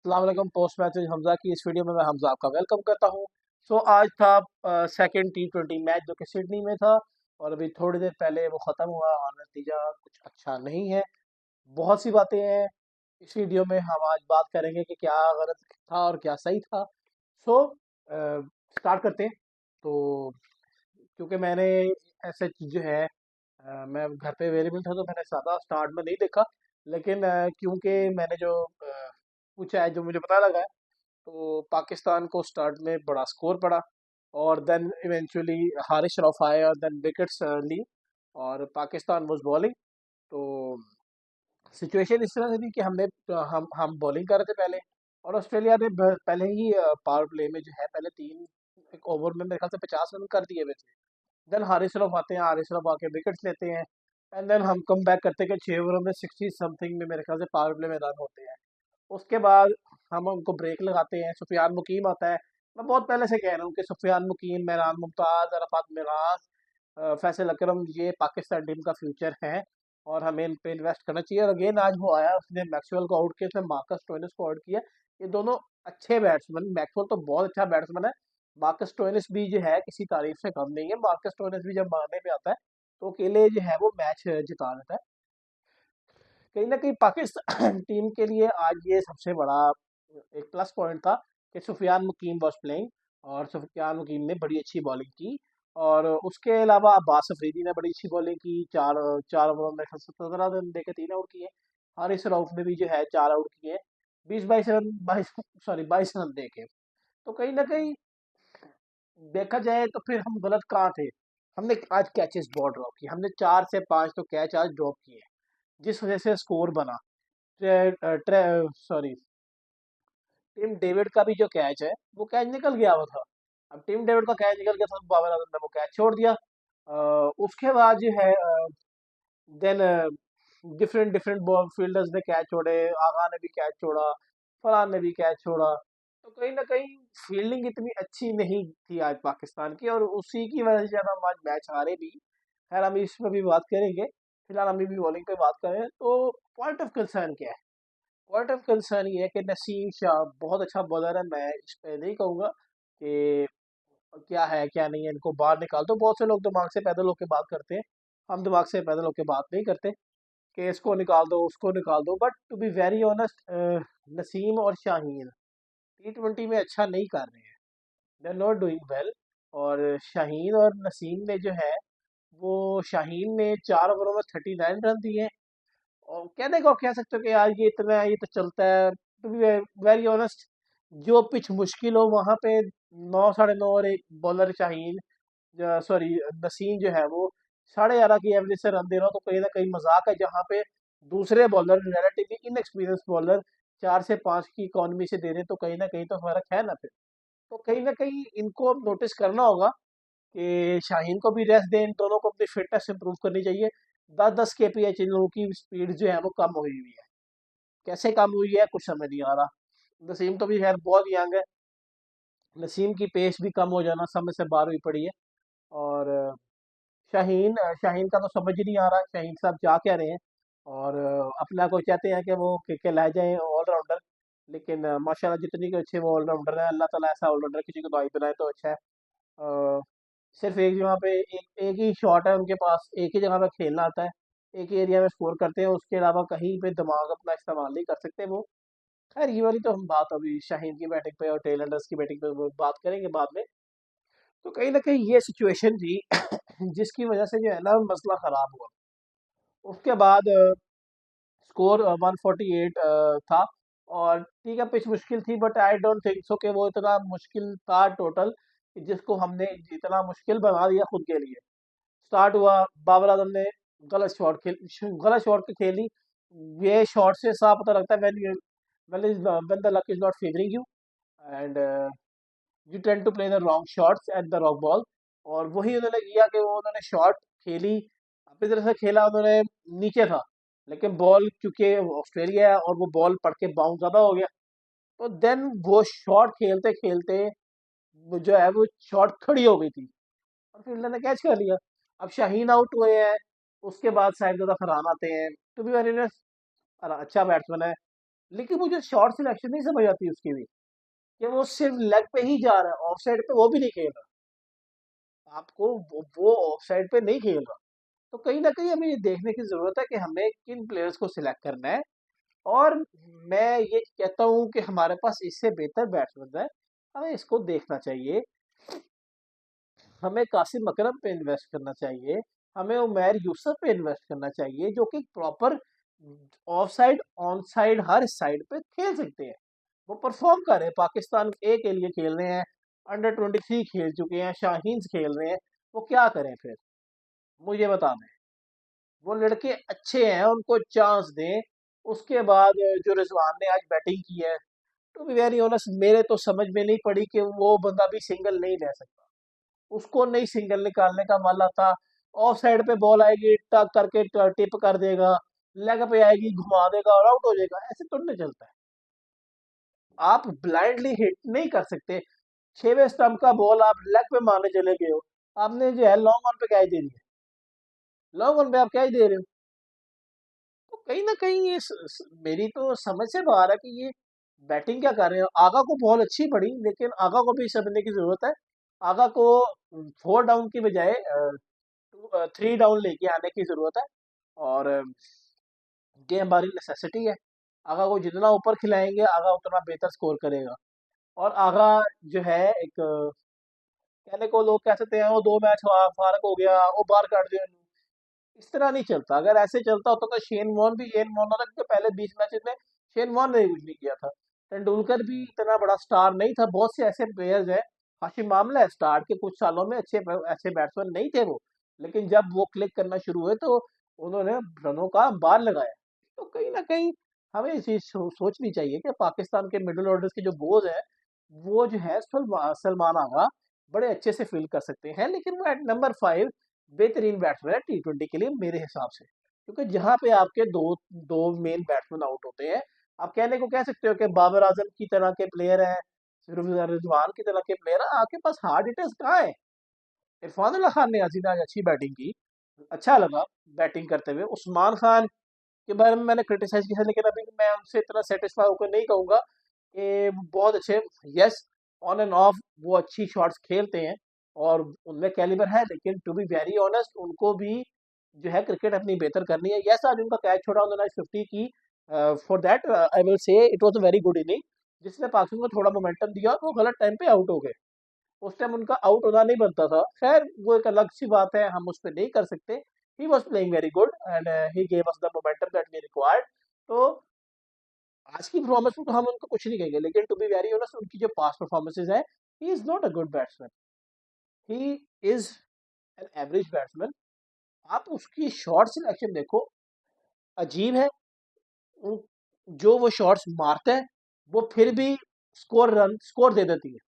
अस्सलाम वालेकुम। Post match Hamza की इस वीडियो में मैं हमजा आपका वेलकम करता हूं। आज था सेकंड T20 मैच जो कि सिडनी में था और अभी थोड़ी देर पहले वो ख़त्म हुआ और नतीजा कुछ अच्छा नहीं है। बहुत सी बातें हैं इस वीडियो में, हम आज बात करेंगे कि क्या गलत था और क्या सही था। सो स्टार्ट करते हैं। तो क्योंकि मैंने ऐसे जो है मैं घर पे अवेलेबल था तो मैंने ज़्यादा स्टार्ट में नहीं देखा, लेकिन क्योंकि मैंने जो पूछा है, जो मुझे पता लगा है, तो पाकिस्तान को स्टार्ट में बड़ा स्कोर पड़ा और देन इवेंचुअली हारिस रऊफ आए और देन विकेट्स ली और पाकिस्तान वाज बॉलिंग। तो सिचुएशन इस तरह से थी कि हम बॉलिंग कर रहे थे पहले और ऑस्ट्रेलिया ने पहले ही पावर प्ले में जो है पहले तीन एक ओवर में मेरे ख्याल से 50 रन कर दिए हुए थे। देन हारिस रऊफ आते हैं, हारिस रऊफ आके विकेट्स लेते हैं एंड देन हम कम बैक करते हैं कि 6 ओवरों में 60 समथिंग में मेरे ख्याल से पावर प्ले में रन होते हैं। उसके बाद हम उनको ब्रेक लगाते हैं, सुफियान मुकीम आता है। मैं बहुत पहले से कह रहा हूँ कि सुफियान मुकीम, मेहरान मुमताज़, अरफात मिराज, फैसल अकरम, ये पाकिस्तान टीम का फ्यूचर है और हमें इन पे इन्वेस्ट करना चाहिए। और अगेन आज वो आया, उसने मैक्सवेल को आउट किया, उसने मार्कस स्टोइनिस को आउट किया। ये दोनों अच्छे बैट्समैन, मैक्सवेल तो बहुत अच्छा बैट्समैन है, मार्कस स्टोइनिस भी जो है किसी तारीफ से कम नहीं है। मार्कस स्टोइनिस भी जब मारने पे आता है तो अकेले जो है वो मैच जिता देता है। कहीं ना कहीं पाकिस्तान टीम के लिए आज ये सबसे बड़ा एक प्लस पॉइंट था कि सुफियान मुकीम वॉज प्लेइंग और सुफियान मुकीम ने बड़ी अच्छी बॉलिंग की। और उसके अलावा अब्बास अफरीदी ने बड़ी अच्छी बॉलिंग की, चार चार ओवरों में 17 रन देके 3 आउट किए। हारिस रऊफ ने भी जो है 4 आउट किए, 20-22 रन, 22 रन देके। तो कहीं ना कहीं देखा जाए तो फिर हम गलत कहाँ थे। हमने आज कैचेस बहुत ड्रॉप किए, हमने 4 से 5 तो कैच आज ड्रॉप किए, जिस वजह से स्कोर बना। सॉरी, टिम डेविड का भी जो कैच है वो कैच निकल गया हुआ था। अब टिम डेविड का कैच निकल गया था तो बाबर आजम ने वो कैच छोड़ दिया। उसके बाद जो है then different different ball fielders ने कैच छोड़े, आगा ने भी कैच छोड़ा, फरहान ने भी कैच छोड़ा। तो कहीं ना कहीं फील्डिंग इतनी अच्छी नहीं थी आज पाकिस्तान की और उसी की वजह से हम आज मैच हारे भी। खैर हम इस पर भी बात करेंगे, फिलहाल हम भी बॉलिंग पे बात करें तो पॉइंट ऑफ कंसर्न क्या है। पॉइंट ऑफ कंसर्न ये है कि नसीम शाह बहुत अच्छा बॉलर है, मैं इस पे नहीं कहूँगा कि क्या है क्या नहीं है, इनको बाहर निकाल दो। बहुत से लोग दिमाग से पैदल होकर बात करते हैं, हम दिमाग से पैदल होकर बात नहीं करते कि इसको निकाल दो उसको निकाल दो। But to be very honest, Naseem और शाहीन T20 में अच्छा नहीं कर रहे हैं, they are not doing well. और शाहीन और नसीम ने जो है, वो शाहीन ने 4 ओवरों में 39 रन दिए और कहने को कह सकते हो कि यार ये इतना ये तो चलता है। टू बी वेरी ऑनेस्ट, जो पिच मुश्किल हो वहां पे 9, 9.5 और एक बॉलर शाहीन, सॉरी नसीम जो है वो 11.5 की एवरेज से रन दे रहा हो तो कहीं ना कहीं मजाक है। जहाँ पे दूसरे बॉलर रिलेटिवली इनएक्सपीरियंस बॉलर 4 से 5 की इकॉनमी से दे रहे हैं तो कहीं ना कहीं तो फर्क है ना फिर। तो कहीं ना कहीं इनको अब नोटिस करना होगा कि शाहीन को भी रेस्ट दें, इन दोनों को अपनी फिटनेस इंप्रूव करनी चाहिए। 10-10 kph इन लोगों की स्पीड जो है वो कम हुई हुई है। कैसे कम हुई है कुछ समझ नहीं आ रहा। नसीम तो भी खैर बहुत यंग है, नसीम की पेस भी कम हो जाना समय से बाहर हुई पड़ी है। और शाहीन का तो समझ ही नहीं आ रहा शाहीन साहब जा क्या रहे हैं। और अपना को चाहते हैं कि वो के ला जाए ऑलराउंडर, लेकिन माशाल्लाह जितनी के अच्छे वो ऑलराउंडर है, अल्लाह ताला ऐसा ऑलराउंडर किसी को दुआई बनाए तो अच्छा है। अ, सिर्फ एक जगह पे एक ही शॉट है उनके पास, एक ही जगह पे खेलना आता है, एक ही एरिया में स्कोर करते हैं, उसके अलावा कहीं पे दिमाग अपना इस्तेमाल नहीं कर सकते वो। खैर ये वाली तो हम बात अभी शाहीन की बैटिंग पे और टेलंडर्स की बैटिंग पे वो बात करेंगे बाद में। तो कहीं ना कहीं ये सिचुएशन थी जिसकी वजह से जो है ना मसला खराब हुआ। उसके बाद स्कोर 148 था और ठीक है पिच मुश्किल थी, but I don't think so कि वो इतना मुश्किल था टोटल, जिसको हमने इतना मुश्किल बना दिया खुद के लिए। स्टार्ट हुआ, बाबर आजम ने गलत शॉट की खेली। ये शॉट से साफ पता लगता है when the luck is not favouring you and you tend to play the wrong shots at the wrong ball. और वही उन्होंने किया कि वो उन्होंने शॉट खेली, अपनी तरह से खेला उन्होंने, नीचे था, लेकिन बॉल क्योंकि ऑस्ट्रेलिया है और वो बॉल पड़ के बाउंस ज़्यादा हो गया। तो देन वो शॉट खेलते खेलते वो जो है वो शॉट खड़ी हो गई थी और फील्डर ने कैच कर लिया। अब शाहीन आउट हुए हैं, उसके बाद साहिबजादा फरहान आते हैं। टू बी वेरी अच्छा बैट्समैन है, लेकिन मुझे शॉट सिलेक्शन नहीं समझ आती उसकी भी, कि वो सिर्फ लेग पे ही जा रहा है, ऑफ साइड पे वो भी नहीं खेल रहा। आपको वो ऑफ साइड पे नहीं खेल रहा। तो कहीं ना कहीं हमें ये देखने की जरूरत है कि हमें किन प्लेयर्स को सिलेक्ट करना है। और मैं ये कहता हूँ कि हमारे पास इससे बेहतर बैट्समैन है, हमें इसको देखना चाहिए। हमें कासिम अकरम पे इन्वेस्ट करना चाहिए, हमें उमैर यूसुफ पे इन्वेस्ट करना चाहिए, जो कि proper off side on side her side पे खेल सकते हैं। वो परफॉर्म कर रहे हैं, पाकिस्तान ए के लिए खेल रहे हैं, अंडर 23 खेल चुके हैं, शाहीन्स खेल रहे हैं। वो क्या करें फिर, मुझे बता दें। वो लड़के अच्छे हैं, उनको चांस दें। उसके बाद जो रिजवान ने आज बैटिंग की है, टू बी वेरी ऑनेस्ट मेरे तो समझ में नहीं पड़ी कि वो बंदा भी सिंगल नहीं ले सकता। उसको नहीं सिंगल निकालने का वाला था। ऑफ साइड पे बॉल आएगी, टक करके टिप कर देगा, लेग पे आएगी घुमा देगा और आउट हो जाएगा। ऐसे तो नहीं चलता है। आप ब्लाइंडली हिट नहीं कर सकते। 6वें स्टंप का बॉल आप लेग पे मारने चले गए हो, आपने जो है लॉन्ग ऑन पे क्या ही दे दिया। लॉन्ग ऑन पे आप क्या ही दे रहे हो। तो कहीं ना कहीं ये मेरी तो समझ से बाहर है कि ये बैटिंग क्या कर रहे हैं। आगा को बॉल अच्छी पड़ी, लेकिन आगा को भी समझने की जरूरत है। आगा को 4 डाउन की बजाय 3 डाउन लेके आने की जरूरत है। और ये हमारी नेसेसिटी है। आगा को जितना ऊपर खिलाएंगे, आगा उतना बेहतर स्कोर करेगा। और आगा जो है एक कहने को लोग कह सकते हैं वो 2 मैच फारक हो गया, वो बाहर काट दिया। इस तरह नहीं चलता। अगर ऐसे चलता होता तो शेन वॉर्न तक के पहले 20 मैचेस में शेन वॉर्न ने कुछ नहीं किया था। तेंदुलकर भी इतना बड़ा स्टार नहीं था। बहुत से ऐसे प्लेयर्स हैं, हाशिम आमला है, स्टार्ट के कुछ सालों में अच्छे ऐसे बैट्समैन नहीं थे वो, लेकिन जब वो क्लिक करना शुरू हुए तो उन्होंने रनों का अंबार लगाया। तो कहीं ना कहीं हमें ये चीज सोचनी चाहिए कि पाकिस्तान के मिडिल ऑर्डर्स के जो बोझ है, वो जो है सलमान आगा बड़े अच्छे से फील कर सकते हैं। लेकिन वो एट नंबर 5 बेहतरीन बैट्समैन है T20 के लिए मेरे हिसाब से। क्योंकि जहां पे आपके दो दो मेन बैट्समैन आउट होते हैं, आप कहने को कह सकते हो कि बाबर आजम की तरह के प्लेयर हैं, रिजवान की तरह के प्लेयर हैं, आपके पास हार्ड हिटर्स कहाँ है। इरफान अल्लाह खान ने आज अच्छी बैटिंग की, अच्छा लगा बैटिंग करते हुए। उस्मान खान के बारे में मैंने क्रिटिसाइज किया, लेकिन अभी मैं उनसे इतना सेटिस्फाई होकर नहीं कहूंगा कि वो बहुत अच्छे। यस, ऑन एंड ऑफ वो अच्छी शॉट्स खेलते हैं और उनमें कैलिबर है, लेकिन टू बी वेरी ऑनेस्ट उनको भी जो है क्रिकेट अपनी बेहतर करनी है। यस, आज उनका कैच छोड़ा उन्होंने 50 की। For that I will say it was a very good inning, जिसने पाकिस्तान को थोड़ा मोमेंटम दिया और वो गलत टाइम पे आउट हो गए। उस टाइम उनका आउट होना नहीं बनता था। खैर वो एक अलग सी बात है, हम उस पर नहीं कर सकते। He was playing very good and he gave us the momentum that we required. तो आज की परफॉर्मेंस में तो हम उनको कुछ नहीं कहेंगे, लेकिन टू बी वेरी ऑनेस्ट उनकी जो पास्ट परफॉर्मेंसेज है, he is not a good batsman, he is an average batsman. आप उसकी शॉट सिलेक्शन देखो, अजीब है। उन- जो वो शॉट्स मारता है, वो फिर भी स्कोर दे देती है।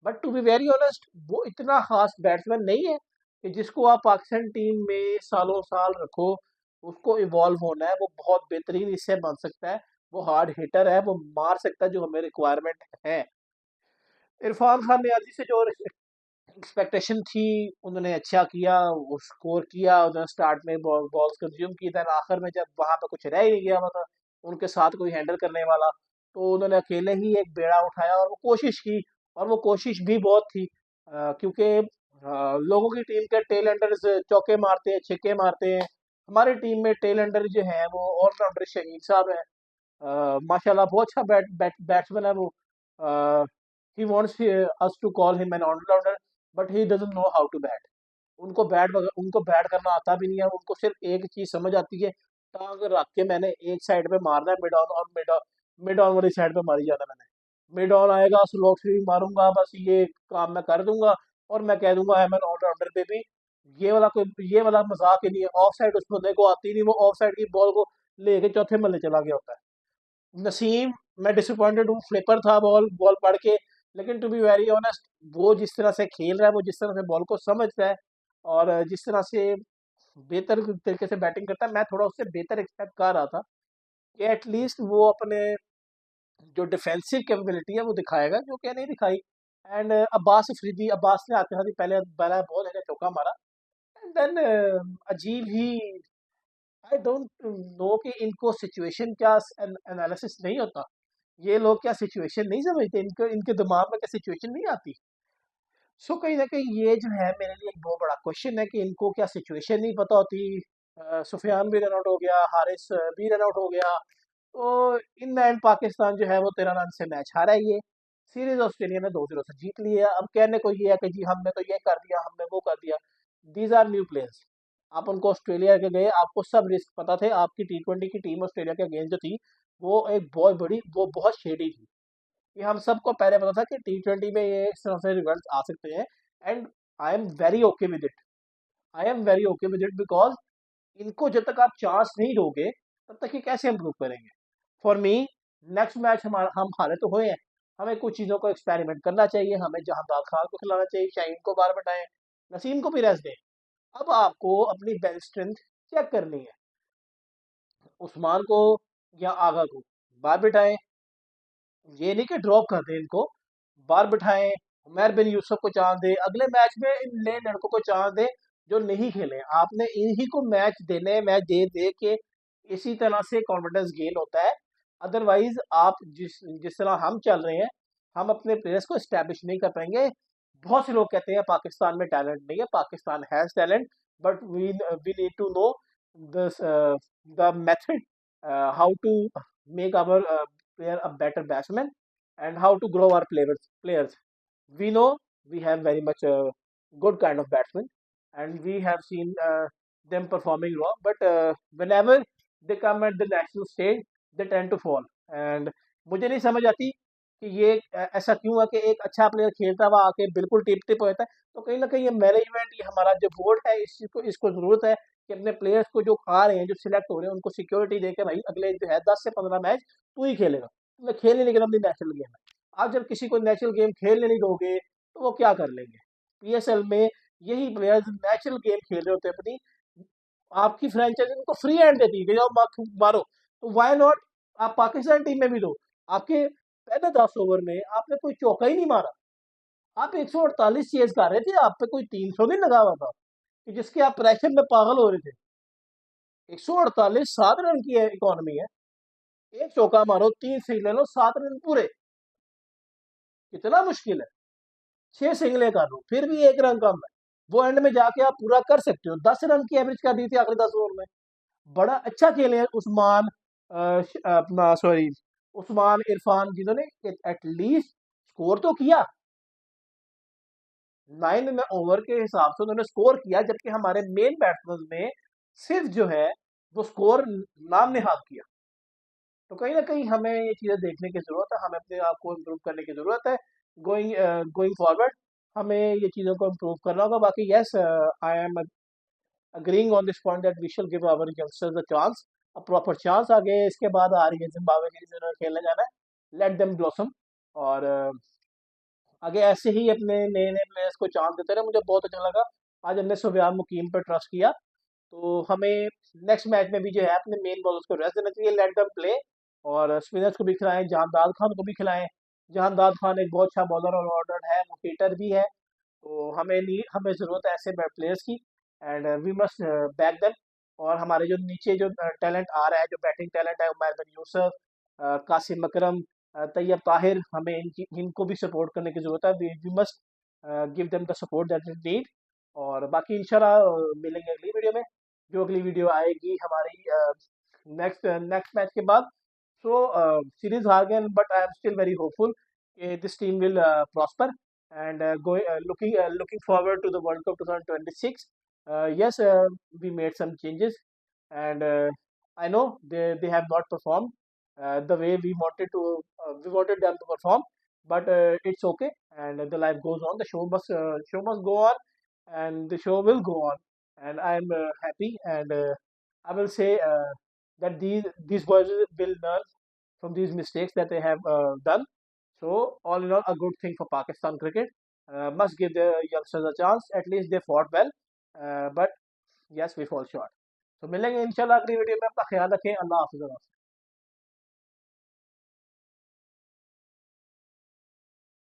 But to be very honest वो इतना खास बैट्समैन नहीं है कि जिसको आप पाकिस्तान टीम में सालों साल रखो। उसको इवॉल्व होना है, वो बहुत बेहतरीन इससे बन सकता है। वो हार्ड हिटर है, वो मार सकता है जो हमें रिक्वायरमेंट है। इरफान खान ने आज से जो एक्सपेक्टेशन थी, उन्होंने अच्छा किया, वो स्कोर किया, उन्होंने स्टार्ट में बॉल्स कंज्यूम की, देन आखिर में जब वहां पे कुछ रह ही नहीं गया मतलब उनके साथ कोई हैंडल करने वाला, तो उन्होंने अकेले ही एक बेड़ा उठाया और वो कोशिश की। और वो कोशिश भी बहुत थी, क्योंकि लोगों की टीम के टेल एंडर्स चौके मारते हैं, छक्के मारते हैं। हमारी टीम में टेल एंडर जो है वो ऑलराउंडर शहीन साहब है। माशाल्लाह बहुत अच्छा बैट्समैन है वो। He wants us to call him an allrounder, but he doesn't know how to bat. उनको बैट करना आता भी नहीं है। उनको सिर्फ एक चीज समझ आती है, टांग रख के मैंने एक साइड पे मारना है, मिड ऑन, और मिड ऑन वाली साइड पे मारी जाना है। मैंने मिड ऑन आएगा, स्लोक भी मारूंगा, बस ये काम मैं कर दूंगा और मैं कह दूंगा आई एम एन ऑलराउंडर। पे भी ये वाला मजाक ही नहीं है। ऑफ साइड उस बंदे को आती नहीं, वो ऑफ साइड की बॉल को लेके चौथे मल्ले चला गया होता है। नसीम, मैं डिसअपॉइंटेड हूँ, फ्लिपर था बॉल बॉल पढ़ के। लेकिन टू बी वेरी ऑनेस्ट वो जिस तरह से खेल रहा है, वो जिस तरह से बॉल को समझता है, और जिस तरह से बेहतर तरीके से बैटिंग करता है, मैं थोड़ा उससे बेहतर एक्सपेक्ट कर रहा था कि एटलीस्ट वो अपने जो डिफेंसिव कैपेबिलिटी है वो दिखाएगा, जो कि नहीं दिखाई। एंड अब्बास ने आते साथ ही पहले पहला बॉल है चौका मारा। एंड देन अजीब ही आई डोंट नो कि इनको सिचुएशन क्या एनालिसिस नहीं होता। ये लोग क्या सिचुएशन नहीं समझते, इनको इनके दिमाग में क्या सिचुएशन नहीं आती। सो कहीं ना कहीं ये जो है मेरे लिए एक बहुत बड़ा क्वेश्चन है कि इनको क्या सिचुएशन नहीं पता होती। सुफियान भी रन आउट हो गया, हारिस भी रन आउट हो गया। तो इन द एंड पाकिस्तान जो है वो 13 रन से मैच हारा है। ये सीरीज ऑस्ट्रेलिया ने 2-0 से जीत ली है। अब कहने को ये है कि जी हमने तो ये कर दिया, हमने वो कर दिया। These are new players. आप उनको ऑस्ट्रेलिया के गए, आपको सब रिस्क पता थे। आपकी T20 की टीम ऑस्ट्रेलिया के अगेंस्ट जो थी वो एक बहुत बड़ी, वो बहुत शेडी थी। ये हम सबको पहले पता था कि T20 में ये इस तरह से रिजल्ट आ सकते हैं। And I am very okay with it. I am very okay with it because इनको जब तक आप चांस नहीं दोगे तब तक ये कैसे इम्प्रूव करेंगे। फॉर मी नेक्स्ट मैच हमारा, हम हारे तो हुए हैं, हमें कुछ चीज़ों को एक्सपेरिमेंट करना चाहिए। हमें जहांदार खान को खिलाना चाहिए, शाहीन को बार बैठाएं, नसीम को भी रेस्ट दें। अब आपको अपनी बेंच स्ट्रेंथ चेक करनी है। उस्मान को या आगा को बार बिठाएं, ये नहीं कि ड्रॉप कर दें इनको, बार बिठाएं। उमर बिन यूसुफ को चांस दे, अगले मैच में इन नए लड़कों को चांस दे जो नहीं खेले। आपने इन्हीं को मैच देने, मैच दे दे के इसी तरह से कॉन्फिडेंस गेन होता है। अदरवाइज आप जिस जिस तरह हम चल रहे हैं, हम अपने प्लेयर्स को स्टैब्लिश नहीं कर पाएंगे। बहुत से लोग कहते हैं पाकिस्तान में टैलेंट नहीं है, Pakistan has talent, but we need to know the method how to make our player a better batsman and how to grow our players. We know we have very much good kind of batsmen and we have seen them performing wrong, but whenever they come at the national stage they tend to fall. And मुझे नहीं समझ आती कि ये ऐसा क्यों है कि एक अच्छा प्लेयर खेलता हुआ आके बिल्कुल टिप टिप होता है। तो कहीं ना कहीं ये मैनेजमेंट, ये हमारा जो बोर्ड है, इसको जरूरत है कि अपने प्लेयर्स को जो आ रहे हैं, जो सिलेक्ट हो रहे हैं, उनको सिक्योरिटी देके भाई अगले जो है 10 से 15 मैच तू ही खेलेगा, तुम्हें खेलने नहीं, अपनी नेशनल गेम है। आप जब किसी को नेशनल गेम खेलने नहीं दोगे तो वो क्या कर लेंगे। PSL में यही प्लेयर्स नेशनल गेम खेल रहे होते हैं अपनी, आपकी फ्रेंचाइजी उनको फ्री हैंड देती है कि जाओ मारो। तो वाई नॉट आप पाकिस्तान टीम में भी दो। आपके पहले 10 ओवर में आपने कोई चौका ही नहीं मारा, आप 148 चेज कर रहे थे, आप पे कोई 300 नहीं लगा हुआ था कि जिसके आप प्रेशर में पागल हो रहे थे। 148 7 रन की इकोनॉमी है, एक चौका मारो, 3 सिंगल ले लो, 7 रन पूरे। कितना मुश्किल है। 6 सिंगलें कर लो फिर भी 1 रन कम है, वो एंड में जाके आप पूरा कर सकते हो। 10 रन की एवरेज कर दी थी आखिरी 10 ओवर में। बड़ा अच्छा खेले हैं उस्मान, अपना सॉरी, उस्मान इरफान, जिन्होंने एटलीस्ट स्कोर तो किया। 9 ओवर के हिसाब से उन्होंने स्कोर किया, जबकि हमारे मेन बैट्समैन ने सिर्फ जो है वो स्कोर नाम निहाद किया। तो कहीं ना कहीं हमें ये चीज़ें देखने की ज़रूरत है, हमें अपने आप को इम्प्रूव करने की ज़रूरत है। गोइंग गोइंग फॉरवर्ड हमें ये चीज़ों को इम्प्रूव करना होगा। बाकी yes, I am agreeing on this point that we should give our youngsters a chance, a proper chance. आगे इसके बाद आ रही है जिम्बाब्वे की, जिन्होंने खेलने जाना है, लेट देम ब्लॉसम। और आगे ऐसे ही अपने नए नए प्लेयर्स को चांस देते रहे। मुझे बहुत अच्छा लगा आज हमने सुफियान मुकीम पर ट्रस्ट किया। तो हमें नेक्स्ट मैच में भी जो है अपने मेन बॉलर्स को रेस्ट देना चाहिए, लेट देम प्ले। और स्पिनर्स को भी खिलाएं, जहांदाद खान को भी खिलाएं। जहांदाद खान एक बहुत अच्छा बॉलर और ऑर्डर है, वो हिटर भी है। तो हमें ज़रूरत है ऐसे प्लेयर्स की, and we must back them. और हमारे जो नीचे जो टैलेंट आ रहा है, जो बैटिंग टैलेंट है, उमर बिन यूसुफ, कासिम अकरम, तैयब ताहिर, हमें इनको भी सपोर्ट करने की ज़रूरत है। We must give them the support that is need. और बाकी इंशाल्लाह मिलेंगे अगली वीडियो में। जो अगली वीडियो आएगी हमारी नेक्स्ट नेक्स्ट मैच के बाद। सो सीरीज हार गए, but I am still very hopeful कि this team will prosper and looking forward to the World Cup 2026. Yes, we made some changes, and I know they have not performed the way we wanted to. We wanted them to perform, but it's okay. And the life goes on. The show must go on, and the show will go on. And I am happy, and I will say that these boys will learn from these mistakes that they have done. So, all in all, a good thing for Pakistan cricket. Must give the youngsters a chance. At least they fought well. But yes, we fall short. So, मिलेंगे इंशाल्लाह अगली video में। अपना ख्याल रखें। अल्लाह हाफिज़।